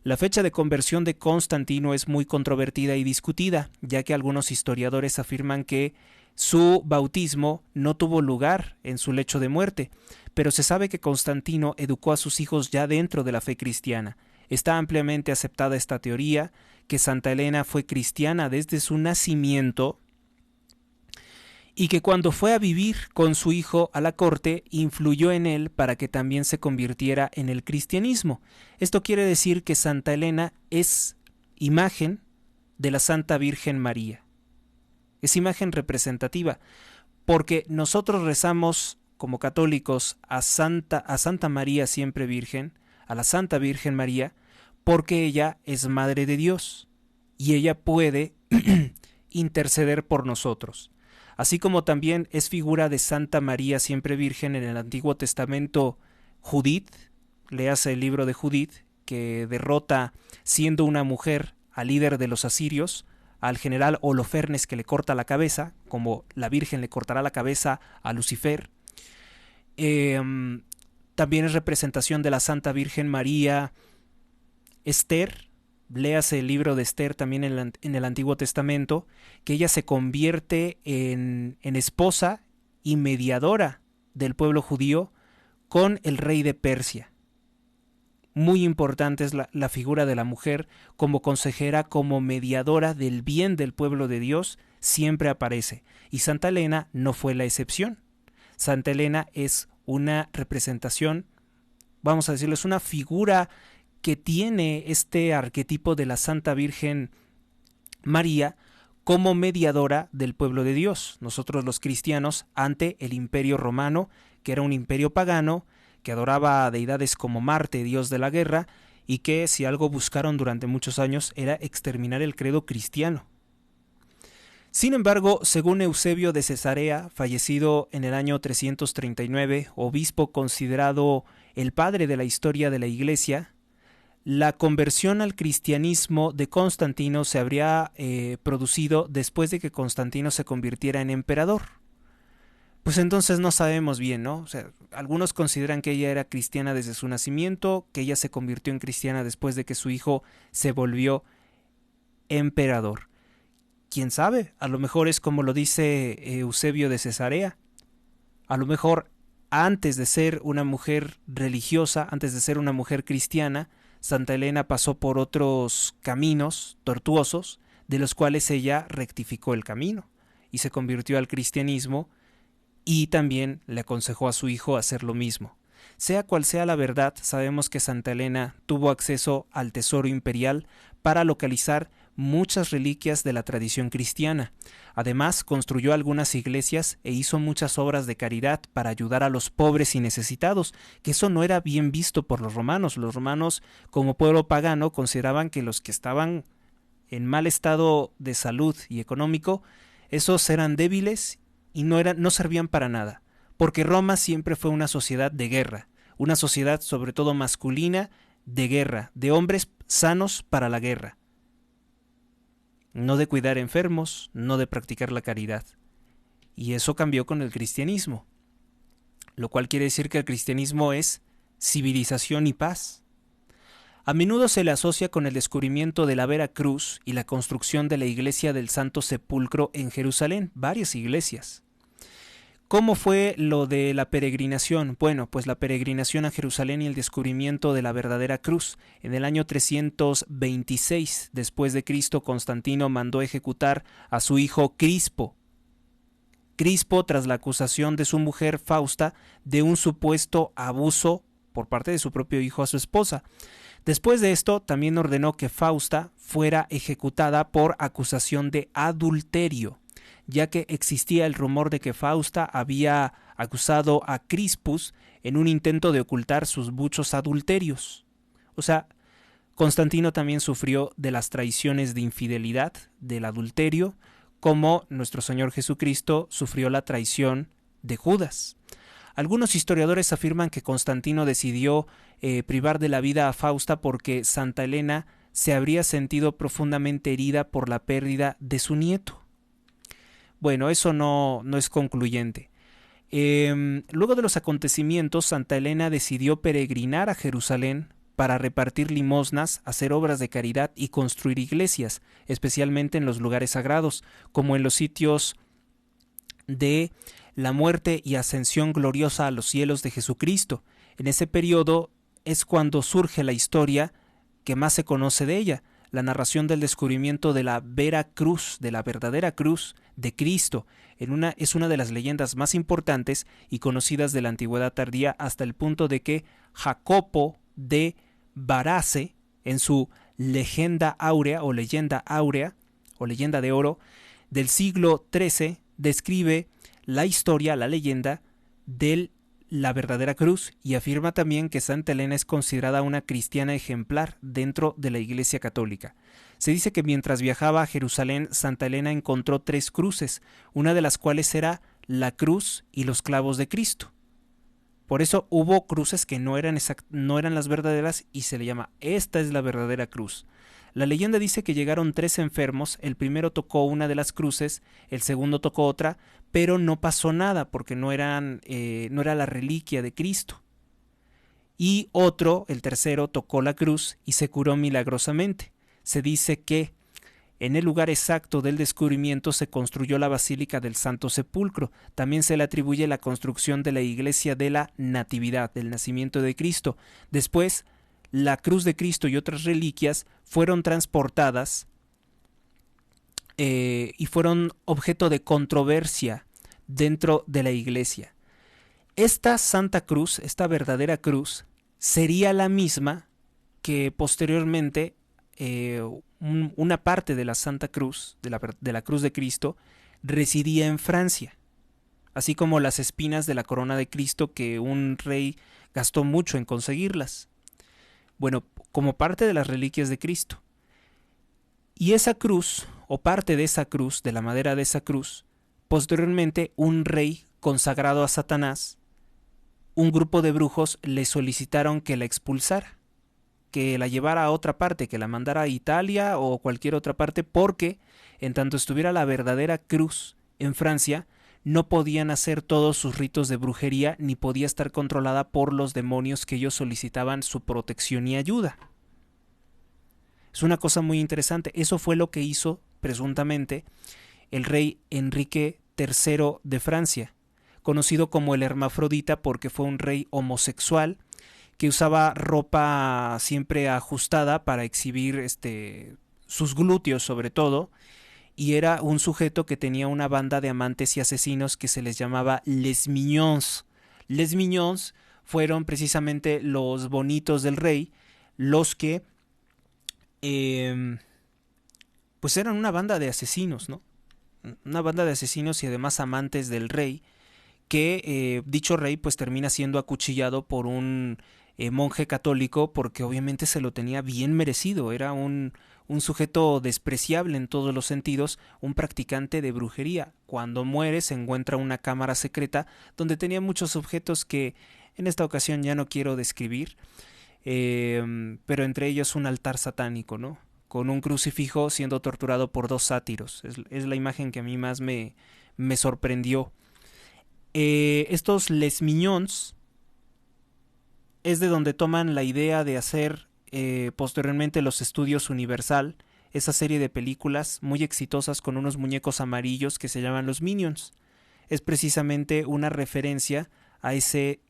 La fecha de conversión de Constantino es muy controvertida y discutida, ya que algunos historiadores afirman que su bautismo no tuvo lugar en su lecho de muerte, pero se sabe que Constantino educó a sus hijos ya dentro de la fe cristiana. Está ampliamente aceptada esta teoría, que Santa Elena fue cristiana desde su nacimiento y que cuando fue a vivir con su hijo a la corte influyó en él para que también se convirtiera en el cristianismo. Esto quiere decir que Santa Elena es imagen de la Santa Virgen María. Es imagen representativa, porque nosotros rezamos como católicos a Santa María siempre Virgen, a la Santa Virgen María, porque ella es Madre de Dios y ella puede interceder por nosotros. Así como también es figura de Santa María siempre Virgen en el Antiguo Testamento Judith, léase el libro de Judith, que derrota siendo una mujer al líder de los asirios, al general Holofernes, que le corta la cabeza, como la Virgen le cortará la cabeza a Lucifer. También es representación de la Santa Virgen María. Esther, léase el libro de Esther también en el Antiguo Testamento, que ella se convierte en esposa y mediadora del pueblo judío con el rey de Persia. Muy importante es la figura de la mujer como consejera, como mediadora del bien del pueblo de Dios, siempre aparece. Y Santa Elena no fue la excepción. Santa Elena es una representación, vamos a decirlo, es una figura que tiene este arquetipo de la Santa Virgen María como mediadora del pueblo de Dios. Nosotros los cristianos, ante el imperio romano, que era un imperio pagano, que adoraba a deidades como Marte, dios de la guerra, y que si algo buscaron durante muchos años era exterminar el credo cristiano. Sin embargo, según Eusebio de Cesarea, fallecido en el año 339, obispo considerado el padre de la historia de la Iglesia, la conversión al cristianismo de Constantino se habría producido después de que Constantino se convirtiera en emperador. Pues entonces no sabemos bien, ¿no? O sea, algunos consideran que ella era cristiana desde su nacimiento, que ella se convirtió en cristiana después de que su hijo se volvió emperador. ¿Quién sabe? A lo mejor es como lo dice Eusebio de Cesarea. A lo mejor antes de ser una mujer religiosa, antes de ser una mujer cristiana, Santa Elena pasó por otros caminos tortuosos, de los cuales ella rectificó el camino y se convirtió al cristianismo, y también le aconsejó a su hijo hacer lo mismo. Sea cual sea la verdad, sabemos que Santa Elena tuvo acceso al tesoro imperial para localizar muchas reliquias de la tradición cristiana. Además, construyó algunas iglesias e hizo muchas obras de caridad para ayudar a los pobres y necesitados, que eso no era bien visto por los romanos. Los romanos, como pueblo pagano, consideraban que los que estaban en mal estado de salud y económico, esos eran débiles y no servían para nada, porque Roma siempre fue una sociedad de guerra, una sociedad sobre todo masculina de guerra, de hombres sanos para la guerra, no de cuidar enfermos, no de practicar la caridad. Y eso cambió con el cristianismo, lo cual quiere decir que el cristianismo es civilización y paz. A menudo se le asocia con el descubrimiento de la Vera Cruz y la construcción de la iglesia del Santo Sepulcro en Jerusalén, varias iglesias. ¿Cómo fue lo de la peregrinación? Bueno, pues la peregrinación a Jerusalén y el descubrimiento de la verdadera cruz. En el año 326 después de Cristo, Constantino mandó ejecutar a su hijo Crispo. Crispo, tras la acusación de su mujer Fausta de un supuesto abuso por parte de su propio hijo a su esposa. Después de esto, también ordenó que Fausta fuera ejecutada por acusación de adulterio, ya que existía el rumor de que Fausta había acusado a Crispus en un intento de ocultar sus muchos adulterios. O sea, Constantino también sufrió de las traiciones de infidelidad, del adulterio, como nuestro Señor Jesucristo sufrió la traición de Judas. Algunos historiadores afirman que Constantino decidió privar de la vida a Fausta porque Santa Elena se habría sentido profundamente herida por la pérdida de su nieto. Bueno, eso no es concluyente. Luego de los acontecimientos, Santa Elena decidió peregrinar a Jerusalén para repartir limosnas, hacer obras de caridad y construir iglesias, especialmente en los lugares sagrados, como en los sitios de la muerte y ascensión gloriosa a los cielos de Jesucristo. En ese periodo es cuando surge la historia que más se conoce de ella, la narración del descubrimiento de la Vera Cruz, de la verdadera cruz de Cristo. Es una de las leyendas más importantes y conocidas de la antigüedad tardía, hasta el punto de que Jacopo de Varase, en su Legenda Áurea o Leyenda Áurea o Leyenda de Oro del siglo XIII, describe la historia, la leyenda de la verdadera cruz, y afirma también que Santa Elena es considerada una cristiana ejemplar dentro de la Iglesia Católica. Se dice que mientras viajaba a Jerusalén, Santa Elena encontró 3 cruces, una de las cuales era la cruz y los clavos de Cristo. Por eso hubo cruces que no eran las verdaderas y se le llama esta es la verdadera cruz. La leyenda dice que llegaron 3 enfermos, el primero tocó una de las cruces, el segundo tocó otra, pero no pasó nada porque no era la reliquia de Cristo. Y otro, el tercero, tocó la cruz y se curó milagrosamente. Se dice que en el lugar exacto del descubrimiento se construyó la Basílica del Santo Sepulcro. También se le atribuye la construcción de la Iglesia de la Natividad, del Nacimiento de Cristo. Después, la cruz de Cristo y otras reliquias fueron transportadas y fueron objeto de controversia dentro de la iglesia. Esta Santa Cruz, esta verdadera cruz, sería la misma que posteriormente una parte de la Santa Cruz, de la Cruz de Cristo, residía en Francia, así como las espinas de la corona de Cristo que un rey gastó mucho en conseguirlas. Bueno, como parte de las reliquias de Cristo. Y esa cruz, o parte de esa cruz, de la madera de esa cruz, posteriormente un rey consagrado a Satanás, un grupo de brujos le solicitaron que la expulsara, que la llevara a otra parte, que la mandara a Italia o cualquier otra parte, porque en tanto estuviera la verdadera cruz en Francia, no podían hacer todos sus ritos de brujería ni podía estar controlada por los demonios que ellos solicitaban su protección y ayuda. Es una cosa muy interesante. Eso fue lo que hizo presuntamente el rey Enrique III de Francia. conocido como el Hermafrodita porque fue un rey homosexual que usaba ropa siempre ajustada para exhibir sus glúteos sobre todo, y era un sujeto que tenía una banda de amantes y asesinos que se les llamaba Les Mignons. Les Mignons fueron precisamente los bonitos del rey, los que pues eran una banda de asesinos, ¿no? Una banda de asesinos y además amantes del rey, que dicho rey pues termina siendo acuchillado por un monje católico porque obviamente se lo tenía bien merecido. Era un sujeto despreciable en todos los sentidos, un practicante de brujería. Cuando muere se encuentra una cámara secreta donde tenía muchos objetos que en esta ocasión ya no quiero describir, pero entre ellos un altar satánico, ¿no? Con un crucifijo siendo torturado por dos sátiros. Es la imagen que a mí más me sorprendió. Estos Les Mignons es de donde toman la idea de hacer posteriormente los estudios Universal, esa serie de películas muy exitosas con unos muñecos amarillos que se llaman los Minions. Es precisamente una referencia a ese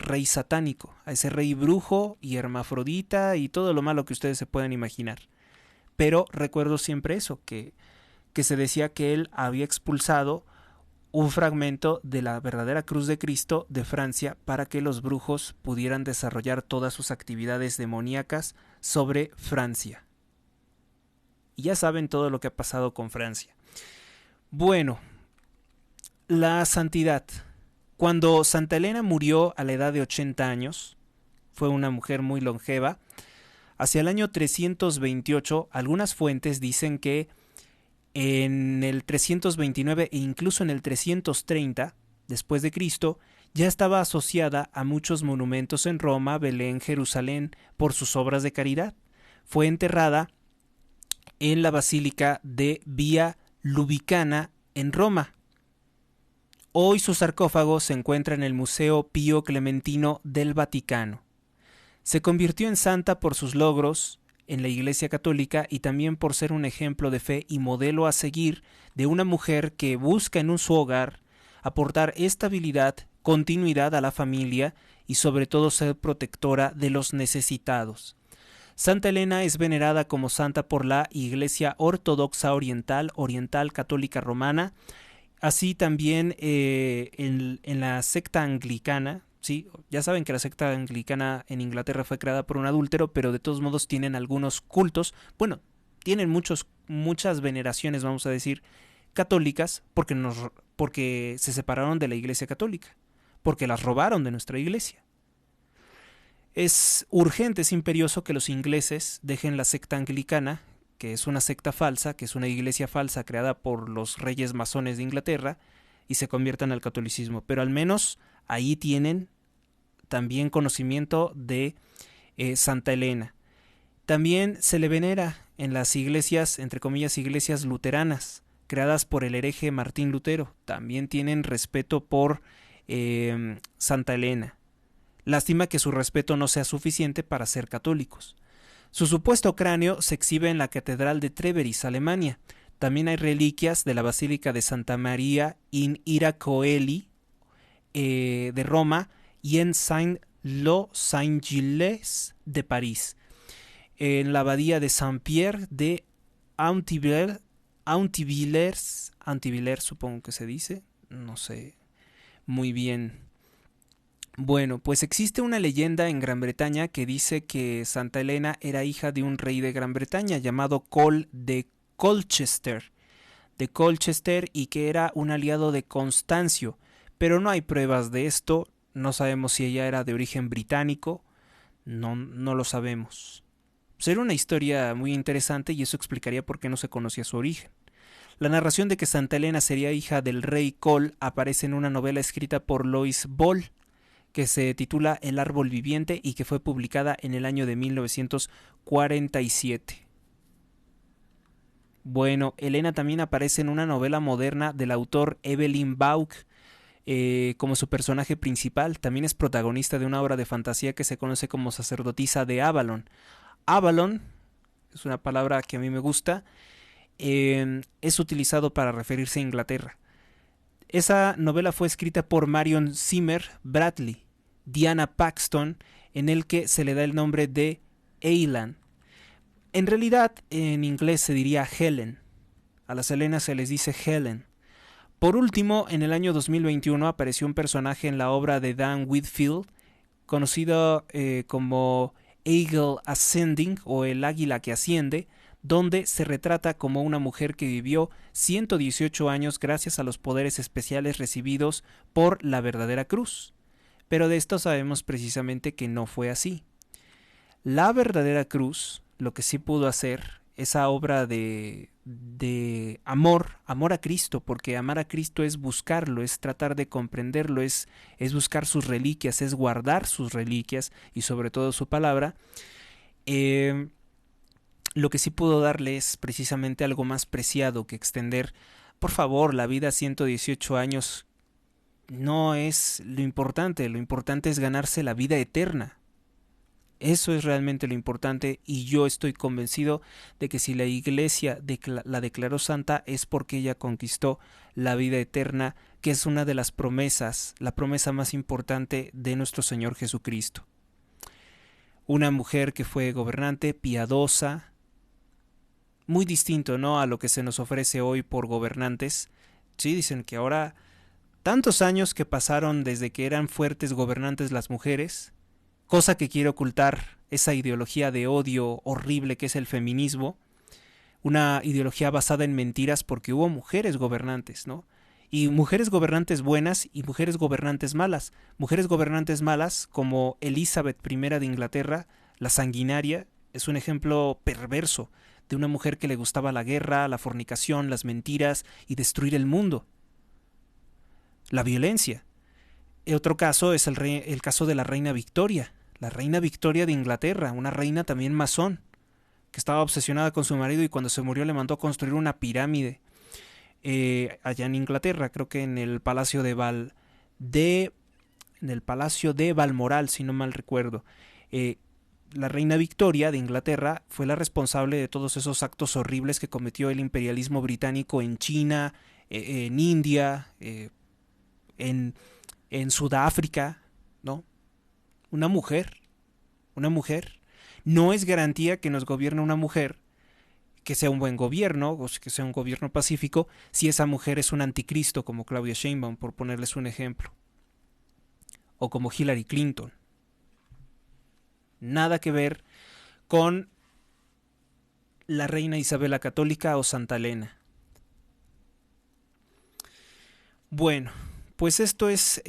rey satánico, a ese rey brujo y hermafrodita y todo lo malo que ustedes se puedan imaginar. Pero recuerdo siempre eso, que se decía que él había expulsado un fragmento de la verdadera cruz de Cristo de Francia para que los brujos pudieran desarrollar todas sus actividades demoníacas sobre Francia. Y ya saben todo lo que ha pasado con Francia. Bueno, la santidad. Cuando Santa Elena murió a la edad de 80 años, fue una mujer muy longeva. Hacia el año 328, algunas fuentes dicen que en el 329 e incluso en el 330 después de Cristo ya estaba asociada a muchos monumentos en Roma, Belén, Jerusalén por sus obras de caridad. Fue enterrada en la Basílica de Vía Lubicana en Roma. Hoy su sarcófago se encuentra en el Museo Pío Clementino del Vaticano. Se convirtió en santa por sus logros en la Iglesia Católica y también por ser un ejemplo de fe y modelo a seguir de una mujer que busca en su hogar aportar estabilidad, continuidad a la familia y sobre todo ser protectora de los necesitados. Santa Elena es venerada como santa por la Iglesia Ortodoxa Oriental Católica Romana, así también en la secta anglicana. Sí, ya saben que la secta anglicana en Inglaterra fue creada por un adúltero, pero de todos modos tienen algunos cultos, bueno, tienen muchas veneraciones, vamos a decir, católicas, porque se separaron de la Iglesia Católica, porque las robaron de nuestra Iglesia. Es urgente, es imperioso que los ingleses dejen la secta anglicana, que es una secta falsa, que es una iglesia falsa creada por los reyes masones de Inglaterra, y se conviertan al catolicismo, pero al menos ahí tienen también conocimiento de Santa Elena. También se le venera en las iglesias, entre comillas, iglesias luteranas, creadas por el hereje Martín Lutero. También tienen respeto por Santa Elena. Lástima que su respeto no sea suficiente para ser católicos. Su supuesto cráneo se exhibe en la Catedral de Treveris, Alemania. También hay reliquias de la Basílica de Santa María in Ira Coeli de Roma y en Saint-Gilles de París. En la abadía de Saint-Pierre de Auntivillers, supongo que se dice, no sé muy bien. Bueno, pues existe una leyenda en Gran Bretaña que dice que Santa Elena era hija de un rey de Gran Bretaña llamado Cole de Colchester, y que era un aliado de Constancio, pero no hay pruebas de esto. No sabemos si ella era de origen británico, no lo sabemos. Será una historia muy interesante y eso explicaría por qué no se conocía su origen. La narración de que Santa Elena sería hija del rey Cole aparece en una novela escrita por Lois Ball, que se titula El árbol viviente y que fue publicada en el año de 1947. Bueno, Elena también aparece en una novela moderna del autor Evelyn Waugh como su personaje principal. También es protagonista de una obra de fantasía que se conoce como Sacerdotisa de Avalon. Avalon es una palabra que a mí me gusta, es utilizado para referirse a Inglaterra. Esa novela fue escrita por Marion Zimmer Bradley, Diana Paxton, en el que se le da el nombre de Eileen. En realidad, en inglés se diría Helen. A las Helenas se les dice Helen. Por último, en el año 2021 apareció un personaje en la obra de Dan Whitfield, conocido como Eagle Ascending o El Águila que Asciende, donde se retrata como una mujer que vivió 118 años gracias a los poderes especiales recibidos por la verdadera cruz. Pero de esto sabemos precisamente que no fue así. La verdadera cruz, lo que sí pudo hacer, esa obra de amor a Cristo, porque amar a Cristo es buscarlo, es tratar de comprenderlo, es buscar sus reliquias, es guardar sus reliquias y sobre todo su palabra. Lo que sí pudo darle es precisamente algo más preciado que extender. Por favor, la vida a 118 años no es lo importante es ganarse la vida eterna. Eso es realmente lo importante y yo estoy convencido de que si la Iglesia la declaró santa es porque ella conquistó la vida eterna, que es una de las promesas, la promesa más importante de nuestro Señor Jesucristo. Una mujer que fue gobernante, piadosa, muy distinto, ¿no?, a lo que se nos ofrece hoy por gobernantes. Sí, dicen que ahora tantos años que pasaron desde que eran fuertes gobernantes las mujeres, cosa que quiere ocultar esa ideología de odio horrible que es el feminismo, una ideología basada en mentiras porque hubo mujeres gobernantes, ¿no? Y mujeres gobernantes buenas y mujeres gobernantes malas. Mujeres gobernantes malas como Elizabeth I de Inglaterra, la sanguinaria, es un ejemplo perverso de una mujer que le gustaba la guerra, la fornicación, las mentiras y destruir el mundo. La violencia. Otro caso es el caso de la reina Victoria. La reina Victoria de Inglaterra, una reina también masón, que estaba obsesionada con su marido y cuando se murió le mandó a construir una pirámide allá en Inglaterra, creo que en el Palacio de Balmoral, si no mal recuerdo. La reina Victoria de Inglaterra fue la responsable de todos esos actos horribles que cometió el imperialismo británico en China, en India, en Sudáfrica, ¿no? Una mujer. No es garantía que nos gobierne una mujer, que sea un buen gobierno, o que sea un gobierno pacífico, si esa mujer es un anticristo como Claudia Sheinbaum, por ponerles un ejemplo. O como Hillary Clinton. Nada que ver con la reina Isabel la Católica o Santa Elena. Bueno, pues esto es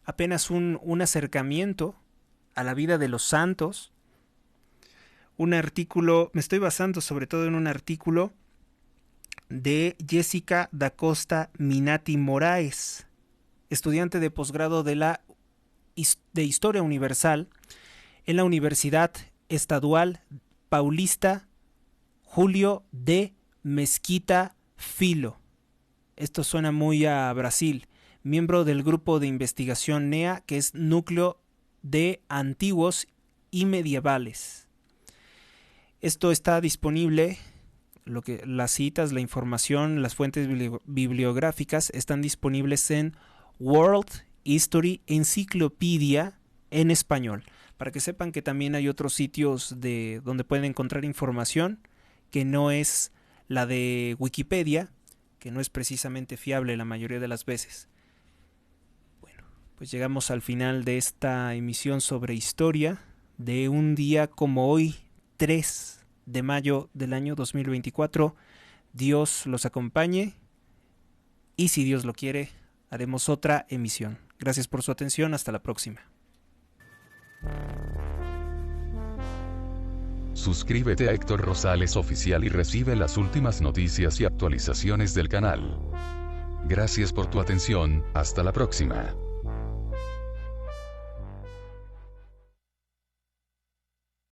apenas un acercamiento a la vida de los santos. Un artículo, me estoy basando sobre todo en un artículo de Jessica da Costa Minati Moraes, estudiante de posgrado de Historia Universal en la Universidad Estadual Paulista Julio de Mesquita Filo. Esto suena muy a Brasil. Miembro del grupo de investigación NEA, que es Núcleo de Antiguos y Medievales. Esto está disponible, las citas, la información, las fuentes bibliográficas están disponibles en World History Encyclopedia en español, para que sepan que también hay otros sitios donde pueden encontrar información que no es la de Wikipedia, que no es precisamente fiable la mayoría de las veces. Pues llegamos al final de esta emisión sobre historia de un día como hoy, 3 de mayo del año 2024. Dios los acompañe y si Dios lo quiere, haremos otra emisión. Gracias por su atención, hasta la próxima. Suscríbete a Héctor Rosales Oficial y recibe las últimas noticias y actualizaciones del canal. Gracias por tu atención, hasta la próxima.